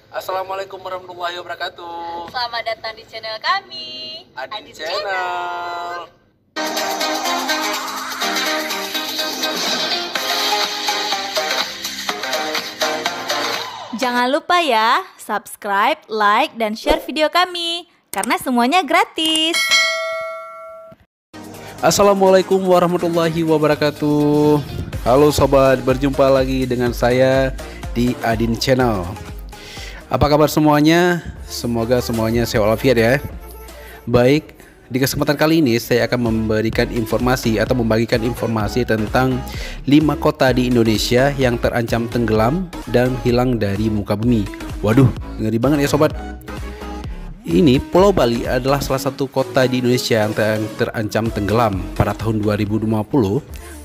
Assalamualaikum warahmatullahi wabarakatuh. Selamat datang di channel kami, Adin Channel. Jangan lupa ya, subscribe, like, dan share video kami, karena semuanya gratis. Assalamualaikum warahmatullahi wabarakatuh. Halo sobat, berjumpa lagi dengan saya di Adin Channel. Apa kabar semuanya? Semoga semuanya sehat walafiat ya. Baik, di kesempatan kali ini saya akan memberikan informasi atau membagikan informasi tentang 5 kota di Indonesia yang terancam tenggelam dan hilang dari muka bumi. Waduh, ngeri banget ya sobat. Ini Pulau Bali adalah salah satu kota di Indonesia yang terancam tenggelam. Pada tahun 2020,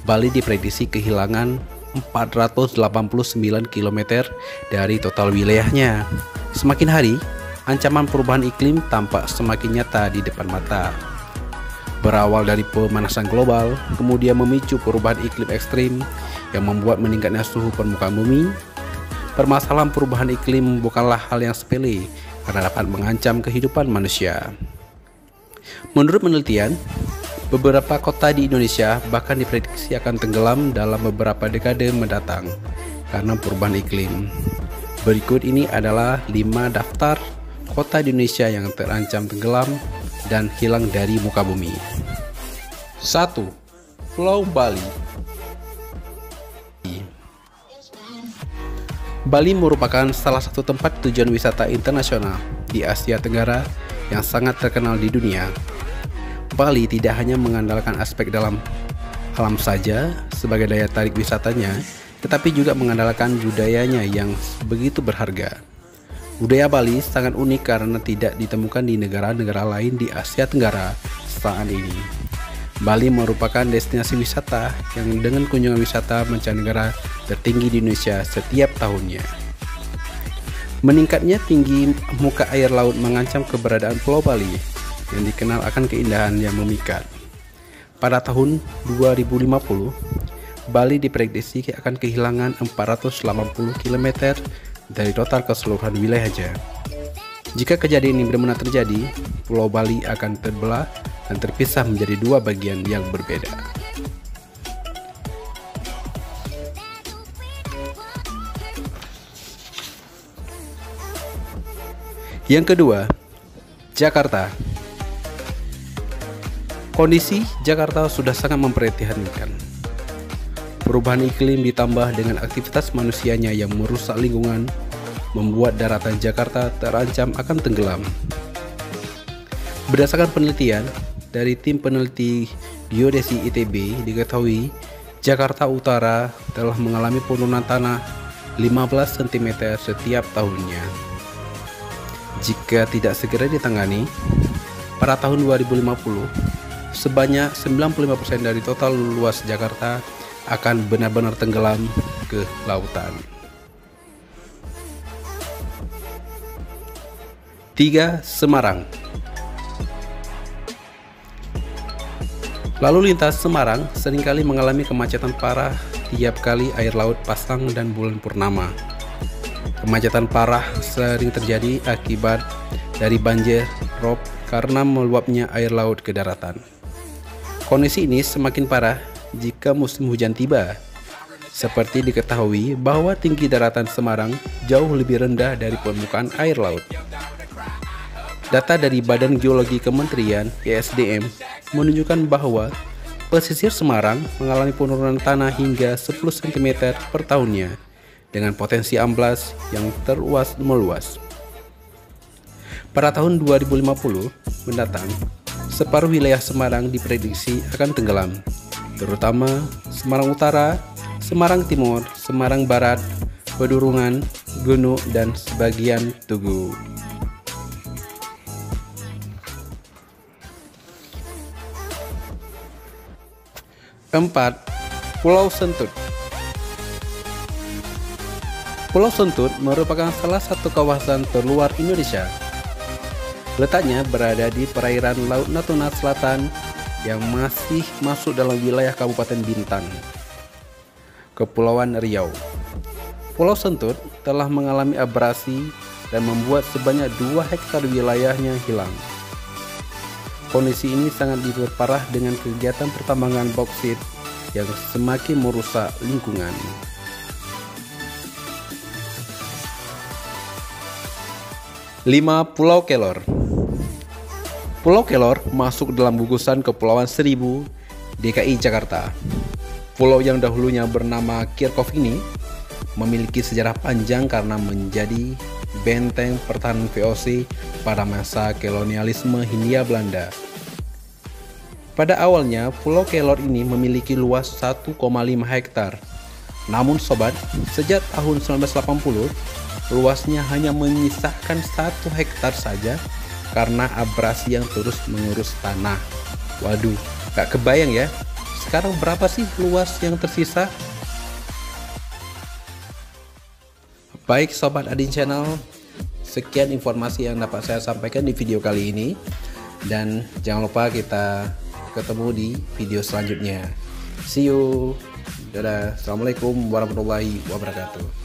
Bali diprediksi kehilangan 489 km dari total wilayahnya. Semakin hari, ancaman perubahan iklim tampak semakin nyata di depan mata. Berawal dari pemanasan global, kemudian memicu perubahan iklim ekstrim yang membuat meningkatnya suhu permukaan bumi. Permasalahan perubahan iklim bukanlah hal yang sepele karena dapat mengancam kehidupan manusia. Menurut penelitian, beberapa kota di Indonesia bahkan diprediksi akan tenggelam dalam beberapa dekade mendatang karena perubahan iklim. Berikut ini adalah 5 daftar kota di Indonesia yang terancam tenggelam dan hilang dari muka bumi. 1. Pulau Bali. Bali merupakan salah satu tempat tujuan wisata internasional di Asia Tenggara yang sangat terkenal di dunia. Bali tidak hanya mengandalkan aspek dalam alam saja sebagai daya tarik wisatanya, tetapi juga mengandalkan budayanya yang begitu berharga. Budaya Bali sangat unik karena tidak ditemukan di negara-negara lain di Asia Tenggara saat ini. Bali merupakan destinasi wisata yang dengan kunjungan wisata mancanegara tertinggi di Indonesia setiap tahunnya. Meningkatnya tinggi muka air laut mengancam keberadaan Pulau Bali yang dikenal akan keindahan yang memikat. Pada tahun 2050, Bali diprediksi akan kehilangan 480 km dari total keseluruhan wilayahnya. Jika kejadian ini benar-benar terjadi, Pulau Bali akan terbelah dan terpisah menjadi 2 bagian yang berbeda. Yang kedua, Jakarta. Kondisi Jakarta sudah sangat memprihatinkan. Perubahan iklim ditambah dengan aktivitas manusianya yang merusak lingkungan membuat daratan Jakarta terancam akan tenggelam. Berdasarkan penelitian dari tim peneliti geodesi ITB, diketahui Jakarta Utara telah mengalami penurunan tanah 15 cm setiap tahunnya. Jika tidak segera ditangani, pada tahun 2050, sebanyak 95% dari total luas Jakarta akan benar-benar tenggelam ke lautan. 3. Semarang. Lalu lintas Semarang seringkali mengalami kemacetan parah tiap kali air laut pasang dan bulan purnama. Kemacetan parah sering terjadi akibat dari banjir rob karena meluapnya air laut ke daratan. Kondisi ini semakin parah jika musim hujan tiba. Seperti diketahui bahwa tinggi daratan Semarang jauh lebih rendah dari permukaan air laut. Data dari Badan Geologi Kementerian (ESDM) menunjukkan bahwa pesisir Semarang mengalami penurunan tanah hingga 10 cm per tahunnya dengan potensi amblas yang terluas meluas. Pada tahun 2050 mendatang, separuh wilayah Semarang diprediksi akan tenggelam, terutama Semarang Utara, Semarang Timur, Semarang Barat, Pedurungan, Gunu, dan sebagian Tugu. 4. Pulau Sentut. Pulau Sentut merupakan salah satu kawasan terluar Indonesia. Letaknya berada di perairan Laut Natuna Selatan yang masih masuk dalam wilayah Kabupaten Bintan, Kepulauan Riau. Pulau Sentut telah mengalami abrasi dan membuat sebanyak 2 hektar wilayahnya hilang. Kondisi ini sangat diperparah dengan kegiatan pertambangan bauksit yang semakin merusak lingkungan. 5. Pulau Kelor. Pulau Kelor masuk dalam gugusan Kepulauan Seribu, DKI Jakarta. Pulau yang dahulunya bernama Kirkov ini memiliki sejarah panjang karena menjadi benteng pertahanan VOC pada masa kolonialisme Hindia Belanda. Pada awalnya, Pulau Kelor ini memiliki luas 1,5 hektar. Namun sobat, sejak tahun 1980, luasnya hanya menyisakan 1 hektar saja karena abrasi yang terus mengurus tanah. Waduh, gak kebayang ya, sekarang berapa sih luas yang tersisa? Baik Sobat Adin Channel, sekian informasi yang dapat saya sampaikan di video kali ini. Dan jangan lupa kita ketemu di video selanjutnya. See you. Dadah. Assalamualaikum warahmatullahi wabarakatuh.